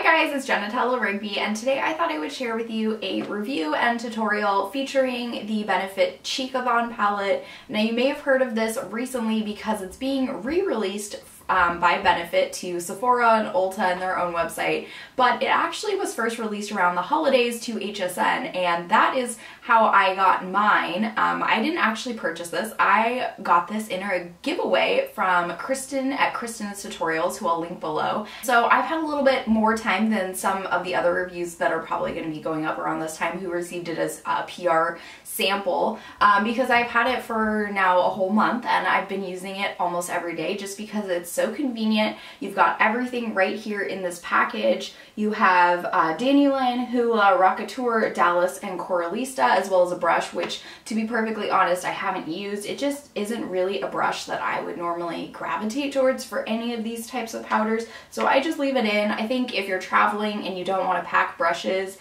guys, it's Jenn Rigby, and today I thought I would share with you a review and tutorial featuring the Benefit Cheekathon palette. Now you may have heard of this recently because it's being re-released by Benefit to Sephora and Ulta and their own website, but it actually was first released around the holidays to HSN, and that is how I got mine. I didn't actually purchase this. I got this in a giveaway from Kristen at Kristen's Tutorials, who I'll link below. So I've had a little bit more time than some of the other reviews that are probably going to be going up around this time who received it as a PR sample, because I've had it for now a whole month and I've been using it almost every day just because it's so convenient. You've got everything right here in this package. You have Dandelion, Hula, Rockateur, Dallas, and Coralista, as well as a brush, which, to be perfectly honest, I haven't used. It just isn't really a brush that I would normally gravitate towards for any of these types of powders, so I just leave it in. I think if you're traveling and you don't want to pack brushes,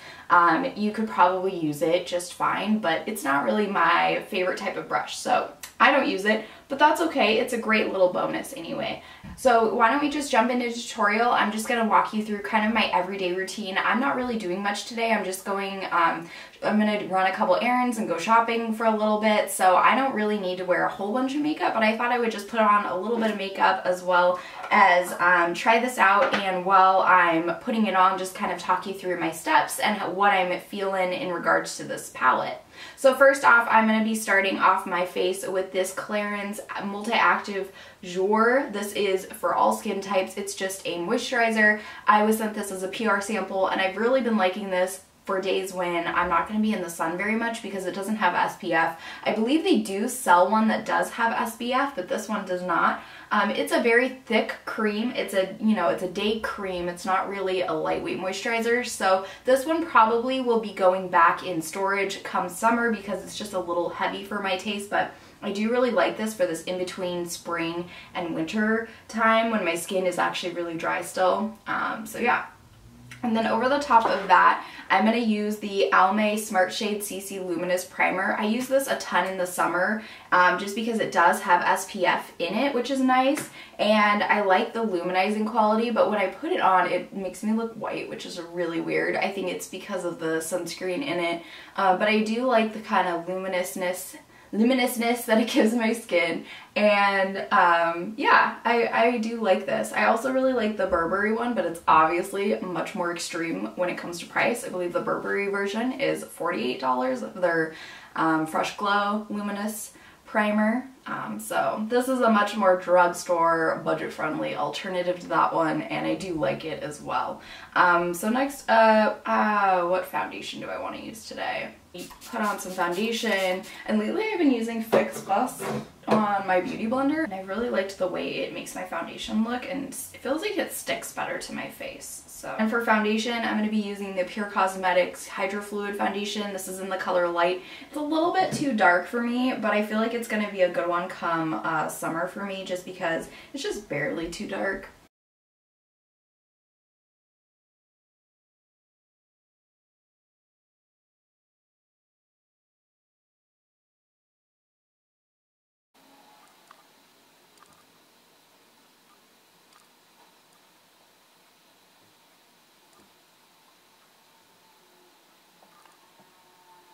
you could probably use it just fine, but it's not really my favorite type of brush, so I don't use it, but that's okay. It's a great little bonus anyway. So why don't we just jump into the tutorial? I'm just going to walk you through kind of my everyday routine. I'm not really doing much today. I'm just going, I'm going to run a couple errands and go shopping for a little bit, so I don't really need to wear a whole bunch of makeup, but I thought I would just put on a little bit of makeup as well as try this out, and while I'm putting it on, just kind of talk you through my steps and what I'm feeling in regards to this palette. So first off, I'm going to be starting off my face with this Clarins Multi-Active Jour. This is for all skin types. It's just a moisturizer. I was sent this as a PR sample, and I've really been liking this for days when I'm not going to be in the sun very much because it doesn't have SPF. I believe they do sell one that does have SPF, but this one does not. It's a very thick cream. It's a, it's a day cream. It's not really a lightweight moisturizer. So this one probably will be going back in storage come summer because it's just a little heavy for my taste, but I do really like this for this in-between spring and winter time when my skin is actually really dry still. So yeah. And then over the top of that, I'm going to use the Almay Smart Shade CC Luminous Primer. I use this a ton in the summer just because it does have SPF in it, which is nice, and I like the luminizing quality, but when I put it on, it makes me look white, which is really weird. I think it's because of the sunscreen in it, but I do like the kind of luminousness that it gives my skin, and yeah, I do like this. I also really like the Burberry one, but it's obviously much more extreme when it comes to price. I believe the Burberry version is $48, their Fresh Glow Luminous Primer. So this is a much more drugstore, budget-friendly alternative to that one, and I do like it as well. So next, what foundation do I want to use today? Put on some foundation, and lately I've been using Fix Plus on my beauty blender, and I really liked the way it makes my foundation look, and it feels like it sticks better to my face. So, and for foundation, I'm going to be using the Pure Cosmetics Hydro Fluid Foundation. This is in the color Light. It's a little bit too dark for me, but I feel like it's going to be a good one come summer for me just because it's just barely too dark.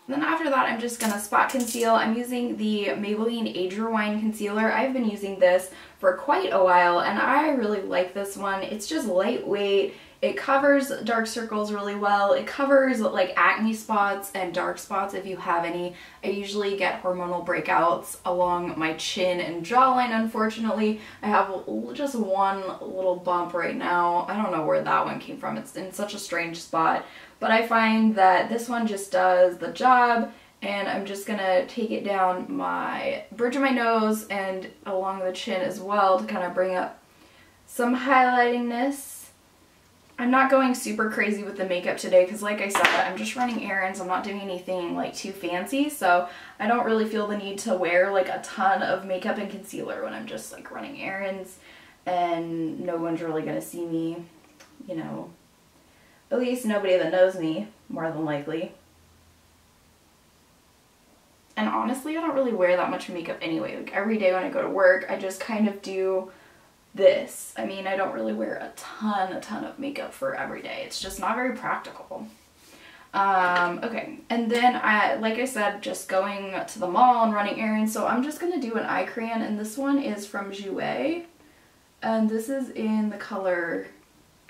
Then after that, I'm just going to spot conceal. I'm using the Maybelline Age Rewind Concealer. I've been using this for quite a while, and I really like this one. It's just lightweight. It covers dark circles really well. It covers like acne spots and dark spots if you have any. I usually get hormonal breakouts along my chin and jawline, unfortunately. I have just one little bump right now. I don't know where that one came from. It's in such a strange spot. But I find that this one just does the job, and I'm just gonna take it down my bridge of my nose and along the chin as well to kind of bring up some highlightingness. I'm not going super crazy with the makeup today because, like I said, I'm just running errands. I'm not doing anything like too fancy, so I don't really feel the need to wear like a ton of makeup and concealer when I'm just like running errands and no one's really gonna see me, at least nobody that knows me, more than likely. And honestly, I don't really wear that much makeup anyway. Like every day when I go to work, I just kind of do this. I mean, I don't really wear a ton of makeup for every day. It's just not very practical. Okay, and then like I said, just going to the mall and running errands, so I'm just gonna do an eye crayon, and this one is from Jouer, and this is in the color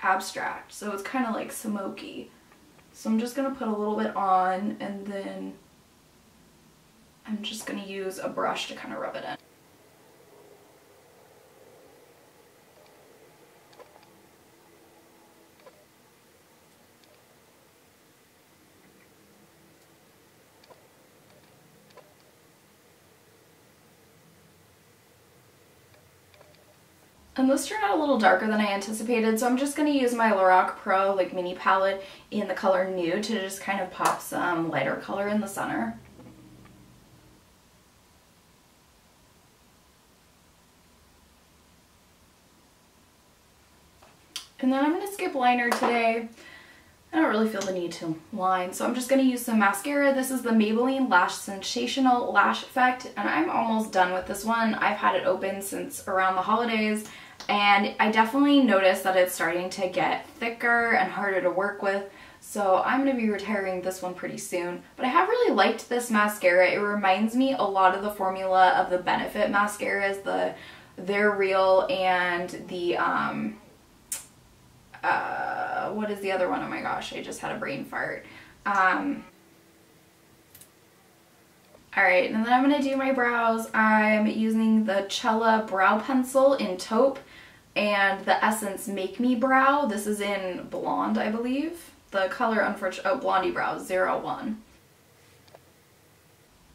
Abstract, so it's kind of like smoky. So I'm just gonna put a little bit on, and then I'm just gonna use a brush to kind of rub it in. And this turned out a little darker than I anticipated, so I'm just going to use my Lorac Pro like mini palette in the color Nude to just kind of pop some lighter color in the center. And then I'm going to skip liner today. I don't really feel the need to line, so I'm just going to use some mascara. This is the Maybelline Lash Sensational Lash Effect, and I'm almost done with this one. I've had it open since around the holidays, and I definitely noticed that it's starting to get thicker and harder to work with, so I'm going to be retiring this one pretty soon. But I have really liked this mascara. It reminds me a lot of the formula of the Benefit mascaras, They're Real and the, what is the other one? Oh my gosh, I just had a brain fart. Alright, and then I'm going to do my brows. I'm using the Cella Brow Pencil in Taupe and the Essence Make Me Brow. This is in Blonde, I believe. The color, unfortunately, Blondie Brows 01.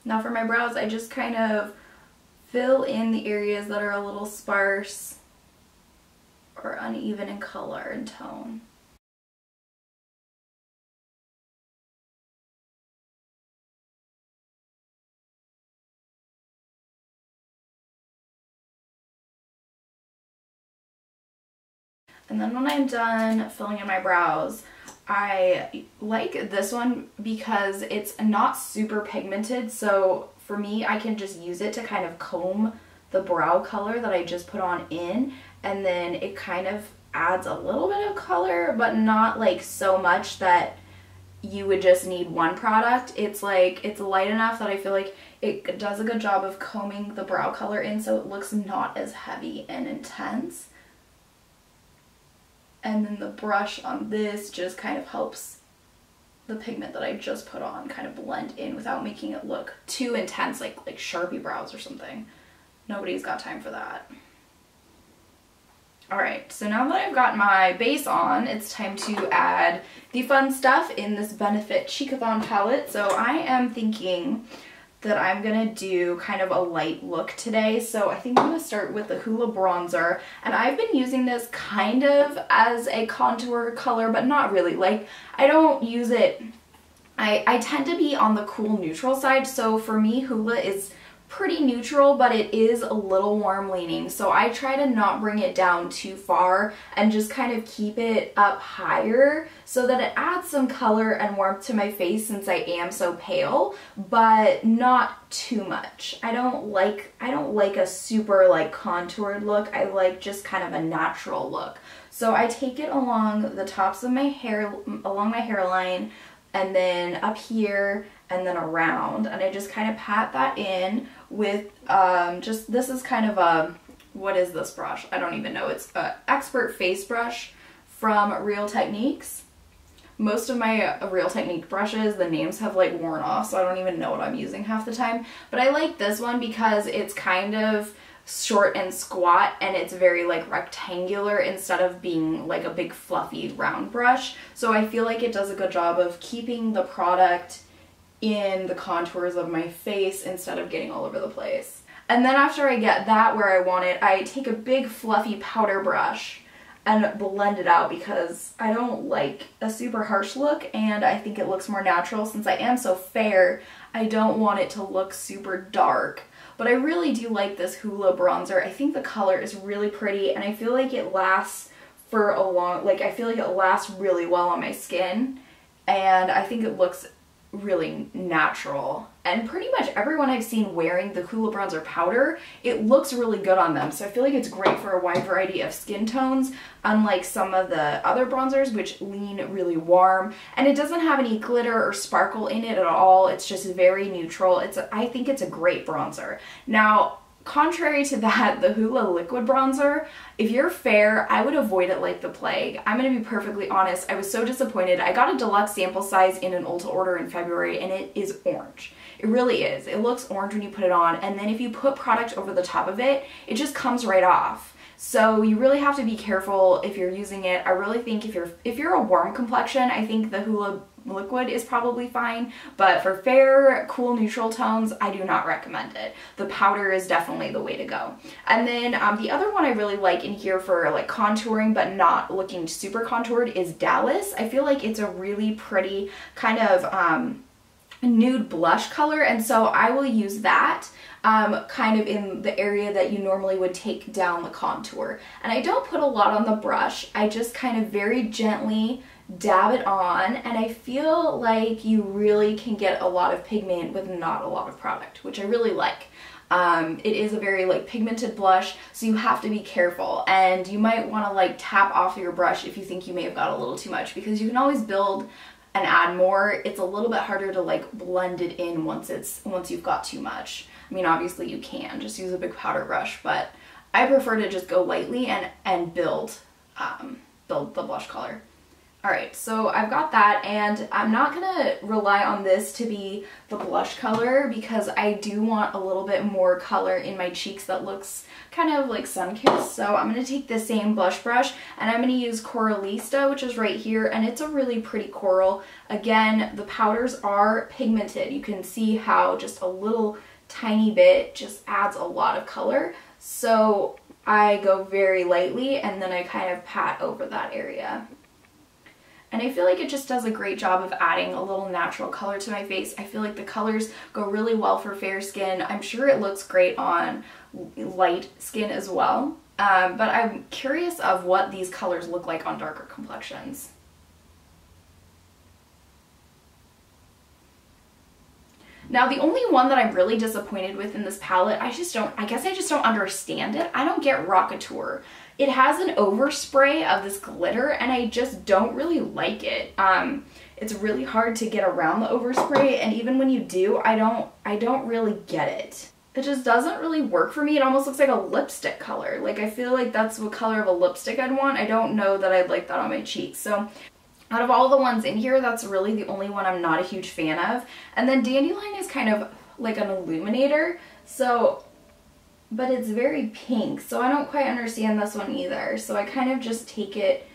Now for my brows, I just kind of fill in the areas that are a little sparse or uneven in color and tone. And then when I'm done filling in my brows, I like this one because it's not super pigmented, so for me I can just use it to kind of comb the brow color that I just put on in, and then it kind of adds a little bit of color, but not like so much that you would just need one product. It's like, it's light enough that I feel like it does a good job of combing the brow color in so it looks not as heavy and intense. And then the brush on this just kind of helps the pigment that I just put on kind of blend in without making it look too intense, like Sharpie brows or something. Nobody's got time for that. Alright, so now that I've got my base on, it's time to add the fun stuff in this Benefit Cheekathon palette. So I am thinking that I'm gonna do kind of a light look today. So I think I'm gonna start with the Hoola bronzer, and I've been using this kind of as a contour color, but not really. Like, I don't use it, I tend to be on the cool neutral side, so for me Hoola is pretty neutral, but it is a little warm leaning, so I try to not bring it down too far and just kind of keep it up higher so that it adds some color and warmth to my face since I am so pale, but not too much. I don't like a super like contoured look. I like just kind of a natural look. So I take it along the tops of my hair, along my hairline, and then up here, and then around, and I just kind of pat that in with this is kind of a, what is this brush? I don't even know. It's an Expert Face brush from Real Techniques. Most of my Real Technique brushes, the names have like worn off, so I don't even know what I'm using half the time, but I like this one because it's kind of short and squat, and it's very like rectangular instead of being like a big fluffy round brush, so I feel like it does a good job of keeping the product in the contours of my face instead of getting all over the place. And then after I get that where I want it, I take a big fluffy powder brush and blend it out because I don't like a super harsh look, and I think it looks more natural. Since I am so fair, I don't want it to look super dark. But I really do like this Hoola bronzer. I think the color is really pretty, and I feel like it lasts for a long, I feel like it lasts really well on my skin, and I think it looks really natural. And pretty much everyone I've seen wearing the Hoola bronzer powder, it looks really good on them. So I feel like it's great for a wide variety of skin tones, unlike some of the other bronzers which lean really warm. And it doesn't have any glitter or sparkle in it at all. It's just very neutral. I think it's a great bronzer. Now, contrary to that, the Hoola liquid bronzer, if you're fair, I would avoid it like the plague. I'm gonna be perfectly honest, I was so disappointed. I got a deluxe sample size in an Ulta order in February and it is orange. It really is. It looks orange when you put it on, and then if you put product over the top of it, it just comes right off. So you really have to be careful if you're using it. I really think if you're a warm complexion, I think the Hoola liquid is probably fine, but for fair, cool, neutral tones, I do not recommend it. The powder is definitely the way to go. And then the other one I really like in here for like contouring but not looking super contoured is Dallas. I feel like it's a really pretty kind of nude blush color, and so I will use that kind of in the area that you normally would take down the contour. And I don't put a lot on the brush, I just kind of very gently dab it on, and I feel like you really can get a lot of pigment with not a lot of product, which I really like. It is a very like pigmented blush, so you have to be careful, and you might want to like tap off your brush if you think you may have got a little too much, because you can always build and add more. It's a little bit harder to like blend it in once you've got too much. I mean, obviously you can just use a big powder brush, but I prefer to just go lightly and build the blush color. Alright, so I've got that, and I'm not gonna rely on this to be the blush color because I do want a little bit more color in my cheeks that looks kind of like sun-kissed. So I'm gonna take the same blush brush and I'm gonna use Coralista, which is right here, and it's a really pretty coral. Again, the powders are pigmented. You can see how just a little tiny bit just adds a lot of color. So I go very lightly and then I kind of pat over that area. And I feel like it just does a great job of adding a little natural color to my face. I feel like the colors go really well for fair skin. I'm sure it looks great on light skin as well. But I'm curious of what these colors look like on darker complexions. Now, the only one that I'm really disappointed with in this palette, I guess I just don't understand it. I don't get Rockateur. It has an overspray of this glitter and I just don't really like it. It's really hard to get around the overspray, and even when you do, I don't really get it. It just doesn't really work for me. It almost looks like a lipstick color. Like, I feel like that's the color of a lipstick I'd want. I don't know that I'd like that on my cheeks. So out of all the ones in here, that's really the only one I'm not a huge fan of. And then Dandelion is kind of like an illuminator, so, but it's very pink, so I don't quite understand this one either. So I kind of just take it,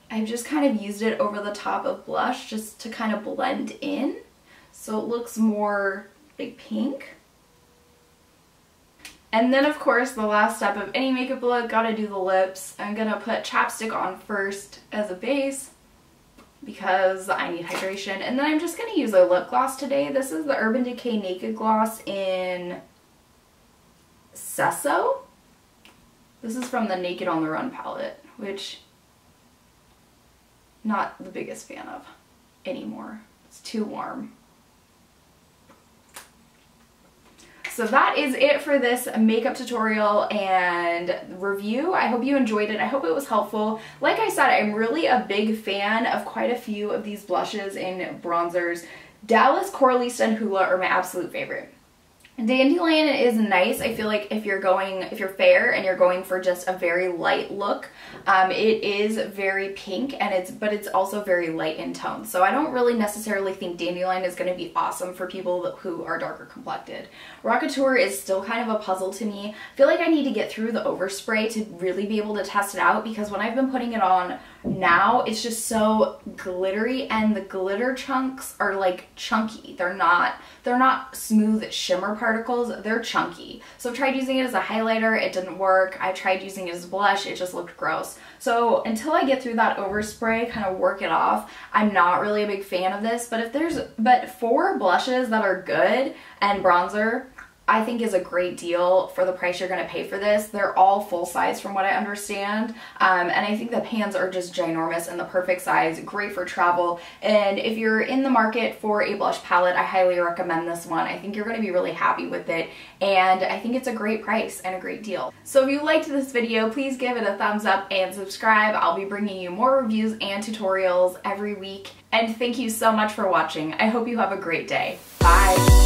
I've just kind of used it over the top of blush just to kind of blend in, so it looks more like pink. And then of course the last step of any makeup look, gotta do the lips. I'm gonna put chapstick on first as a base, because I need hydration. And then I'm just going to use a lip gloss today. This is the Urban Decay Naked Gloss in Sesso. This is from the Naked on the Run palette, which not the biggest fan of anymore. It's too warm. So that is it for this makeup tutorial and review. I hope you enjoyed it. I hope it was helpful. Like I said, I'm really a big fan of quite a few of these blushes and bronzers. Dallas, Coralista, and Hoola are my absolute favorite. Dandelion is nice. I feel like if you're fair and you're going for just a very light look, it is very pink, and but it's also very light in tone. So I don't really necessarily think Dandelion is going to be awesome for people who are darker complected. Rockateur is still kind of a puzzle to me. I feel like I need to get through the overspray to really be able to test it out, because when I've been putting it on now, it's just so glittery, and the glitter chunks are like chunky. They're not smooth shimmer particles, they're chunky. So I've tried using it as a highlighter, it didn't work. I tried using it as a blush, it just looked gross. So until I get through that overspray, kind of work it off, I'm not really a big fan of this. But for blushes that are good and bronzer, I think is a great deal for the price you're going to pay for this. They're all full size from what I understand, and I think the pans are just ginormous and the perfect size, great for travel. And if you're in the market for a blush palette, I highly recommend this one. I think you're going to be really happy with it, and I think it's a great price and a great deal. So if you liked this video, please give it a thumbs up and subscribe. I'll be bringing you more reviews and tutorials every week. And thank you so much for watching. I hope you have a great day. Bye!